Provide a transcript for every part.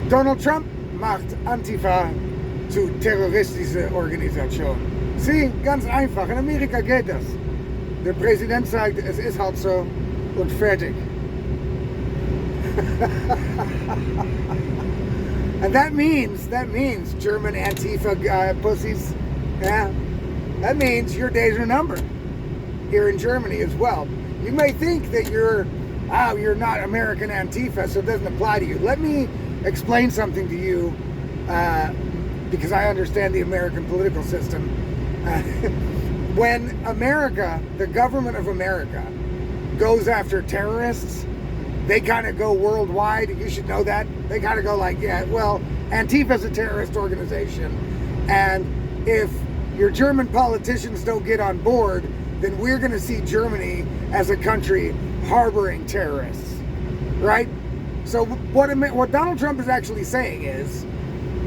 Donald Trump macht Antifa zu terroristische Organisation. Sieh, ganz einfach. In Amerika geht das. Der Präsident sagt, es ist halt so und fertig. And that means German Antifa pussies, yeah, that means your days are numbered here in Germany as well. You may think that you're not American Antifa, so it doesn't apply to you. Let me explain something to you, because I understand the American political system. When America, the government of America, goes after terrorists, they kind of go worldwide. You should know that. They kind of go like, yeah, well, Antifa's a terrorist organization, and if your German politicians don't get on board, then we're going to see Germany as a country harboring terrorists, right? So what Donald Trump is actually saying is,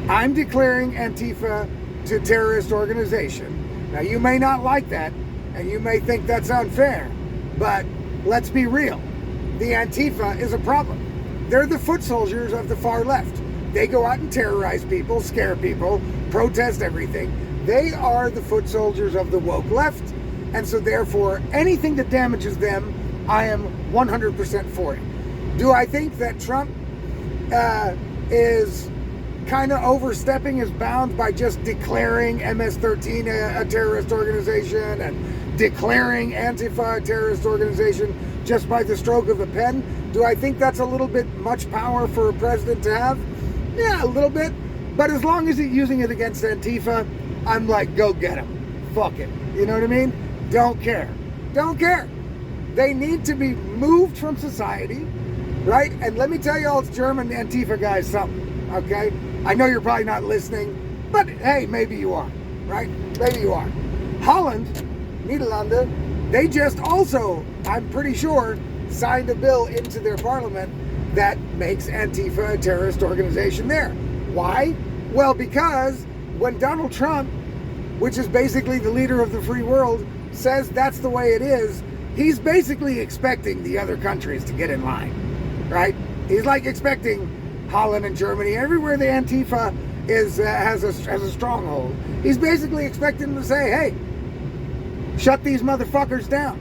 I'm declaring Antifa to terrorist organization. Now, you may not like that, and you may think that's unfair, but let's be real. The Antifa is a problem. They're the foot soldiers of the far left. They go out and terrorize people, scare people, protest everything. They are the foot soldiers of the woke left, and so therefore, anything that damages them, I am 100% for it. Do I think that Trump is kind of overstepping his bounds by just declaring MS-13 a terrorist organization and declaring Antifa a terrorist organization just by the stroke of a pen? Do I think that's a little bit much power for a president to have? Yeah, a little bit. But as long as he's using it against Antifa, I'm like, go get him. Fuck it. You know what I mean? Don't care. Don't care. They need to be moved from society, right? And let me tell you all, it's German Antifa guys something, okay? I know you're probably not listening, but hey, maybe you are, right? Maybe you are. Holland, Nederlanden, they just also, I'm pretty sure, signed a bill into their parliament that makes Antifa a terrorist organization there. Why? Well, because when Donald Trump, which is basically the leader of the free world, says that's the way it is, he's basically expecting the other countries to get in line, right? He's like expecting Holland and Germany, everywhere the Antifa has a stronghold. He's basically expecting them to say, hey, shut these motherfuckers down.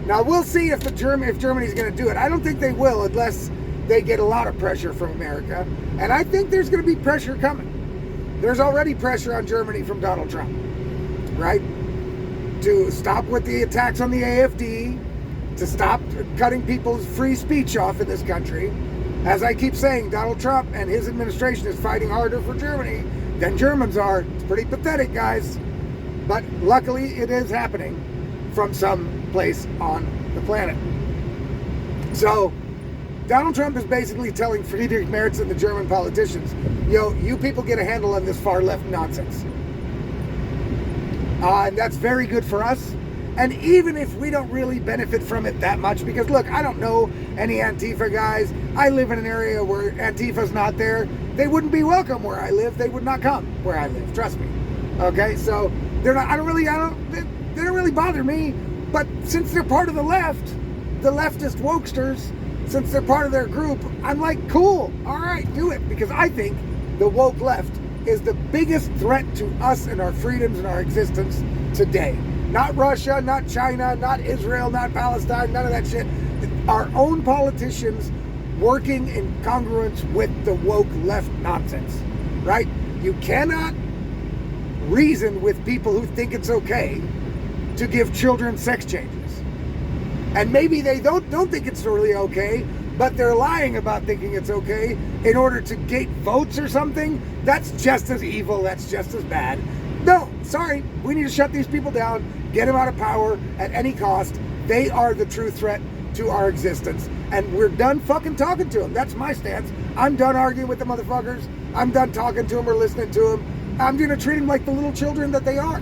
Now, we'll see if Germany's going to do it. I don't think they will unless they get a lot of pressure from America. And I think there's going to be pressure coming. There's already pressure on Germany from Donald Trump, right? To stop with the attacks on the AfD, to stop cutting people's free speech off in this country. As I keep saying, Donald Trump and his administration is fighting harder for Germany than Germans are. It's pretty pathetic, guys. But luckily, it is happening from some place on the planet. So, Donald Trump is basically telling Friedrich Merz and the German politicians, yo, you people get a handle on this far left nonsense. And that's very good for us. And even if we don't really benefit from it that much, because look, I don't know any Antifa guys. I live in an area where Antifa's not there. They wouldn't be welcome where I live. They would not come where I live. Trust me. Okay, so they're not. They don't really bother me. But since they're part of the left, the leftist wokesters, since they're part of their group, I'm like, cool. All right, do it, because I think the woke left is the biggest threat to us and our freedoms and our existence today. Not Russia, not China, not Israel, not Palestine, none of that shit. Our own politicians working in congruence with the woke left nonsense, right? You cannot reason with people who think it's okay to give children sex changes. And maybe they don't think it's really okay, but they're lying about thinking it's okay in order to gate votes or something. That's just as evil, that's just as bad. No, sorry, we need to shut these people down, get them out of power at any cost. They are the true threat to our existence. And we're done fucking talking to them. That's my stance. I'm done arguing with the motherfuckers. I'm done talking to them or listening to them. I'm going to treat them like the little children that they are.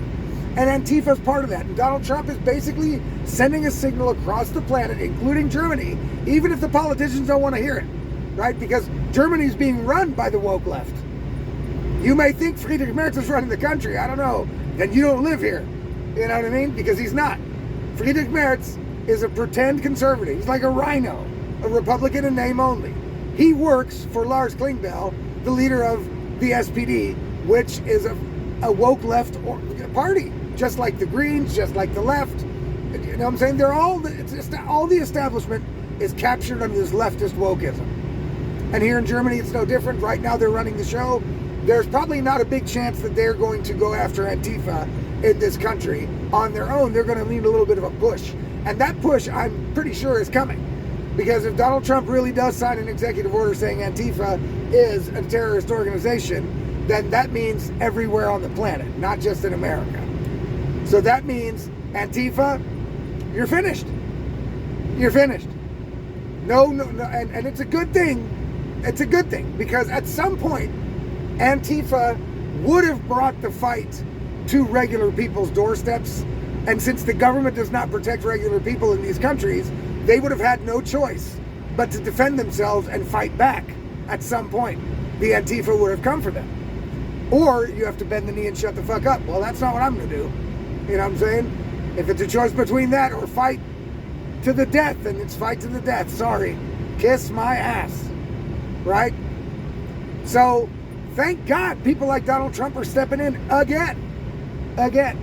And Antifa's part of that. And Donald Trump is basically sending a signal across the planet, including Germany, even if the politicians don't want to hear it, right? Because Germany's being run by the woke left. You may think Friedrich Merz is running the country. I don't know. Then you don't live here. You know what I mean? Because he's not. Friedrich Merz is a pretend conservative. He's like a rhino, a Republican in name only. He works for Lars Klingbeil, the leader of the SPD, which is a woke left party, just like the Greens, just like the left. You know what I'm saying? They're all the establishment is captured under this leftist wokeism. And here in Germany, it's no different. Right now, they're running the show. There's probably not a big chance that they're going to go after Antifa in this country on their own. They're going to need a little bit of a push. And that push, I'm pretty sure, is coming. Because if Donald Trump really does sign an executive order saying Antifa is a terrorist organization, then that means everywhere on the planet, not just in America. So that means Antifa, you're finished. You're finished. No, and it's a good thing. It's a good thing, because at some point, Antifa would have brought the fight to regular people's doorsteps. And since the government does not protect regular people in these countries, they would have had no choice but to defend themselves and fight back. At some point, the Antifa would have come for them. Or you have to bend the knee and shut the fuck up. Well, that's not what I'm going to do. You know what I'm saying? If it's a choice between that or fight to the death, then it's fight to the death. Sorry. Kiss my ass. Right? So, thank God people like Donald Trump are stepping in again. Again.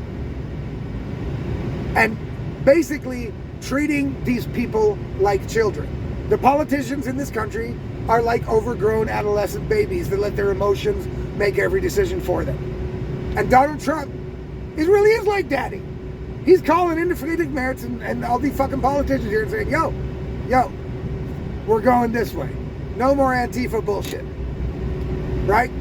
And basically treating these people like children. The politicians in this country are like overgrown adolescent babies that let their emotions make every decision for them. And Donald Trump really is like daddy. He's calling into Friedrich Merz and all these fucking politicians here and saying, yo, we're going this way. No more Antifa bullshit. Right?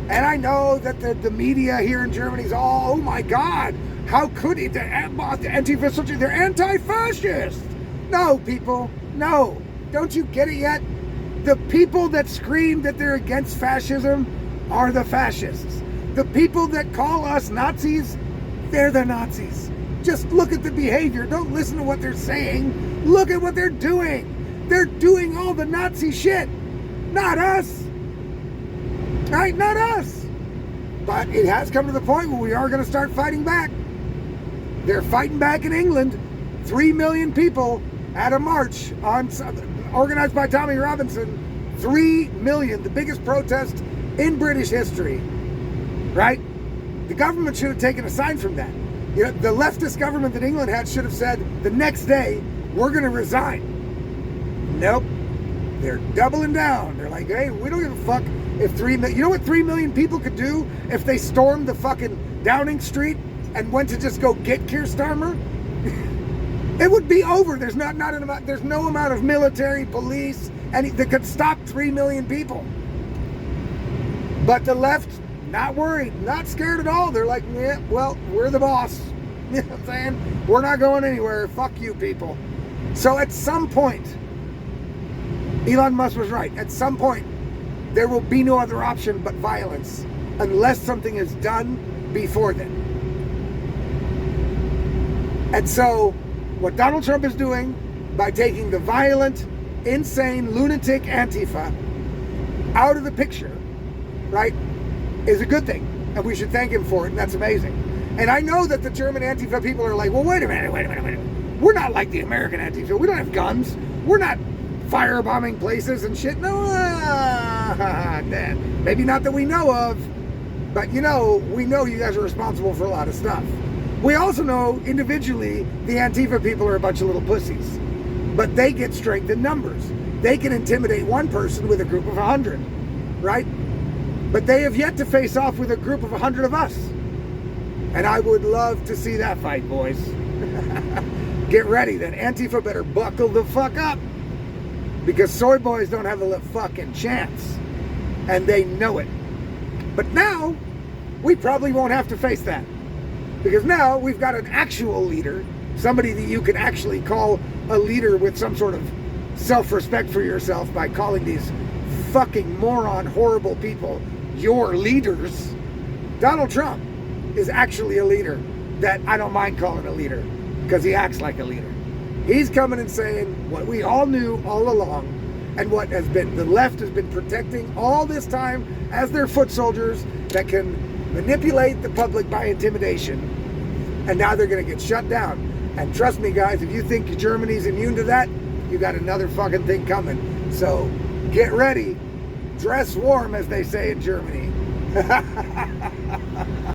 And I know that the media here in Germany is all, oh my God, how could he? The Antifa, they're anti-fascist. No, people, no. Don't you get it yet? The people that scream that they're against fascism are the fascists. The people that call us Nazis, they're the Nazis. Just look at the behavior. Don't listen to what they're saying. Look at what they're doing. They're doing all the Nazi shit. Not us. Right? Not us. But it has come to the point where we are going to start fighting back. They're fighting back in England. 3 million people at a march organized by Tommy Robinson. 3 million, the biggest protest in British history. Right? The government should have taken a sign from that. You know, the leftist government that England had should have said the next day, we're going to resign. Nope. They're doubling down. They're like, hey, we don't give a fuck if 3 million... You know what 3 million people could do if they stormed the fucking Downing Street and went to just go get Keir Starmer? It would be over. There's there's no amount of military, police, that could stop 3 million people. But the left, not worried, not scared at all. They're like, yeah, well, we're the boss. You know what I'm saying? We're not going anywhere. Fuck you, people. So at some point, Elon Musk was right. At some point, there will be no other option but violence unless something is done before then. And so, what Donald Trump is doing by taking the violent, insane, lunatic Antifa out of the picture, right, is a good thing. And we should thank him for it, and that's amazing. And I know that the German Antifa people are like, well, wait a minute. We're not like the American Antifa. We don't have guns. We're not firebombing places and shit. No, maybe not that we know of, but we know you guys are responsible for a lot of stuff. We also know individually the Antifa people are a bunch of little pussies, but they get strength in numbers. They can intimidate one person with a group of 100, right? But they have yet to face off with a group of 100 of us. And I would love to see that fight, boys. Get ready, then. Antifa better buckle the fuck up. Because soy boys don't have a fucking chance. And they know it. But now, we probably won't have to face that. Because now, we've got an actual leader. Somebody that you can actually call a leader with some sort of self-respect for yourself by calling these fucking moron, horrible people your leaders. Donald Trump is actually a leader that I don't mind calling a leader because he acts like a leader. He's coming and saying what we all knew all along and what the left has been protecting all this time as their foot soldiers that can manipulate the public by intimidation. And now they're going to get shut down. And trust me, guys, if you think Germany's immune to that, you got another fucking thing coming. So get ready. Dress warm, as they say in Germany.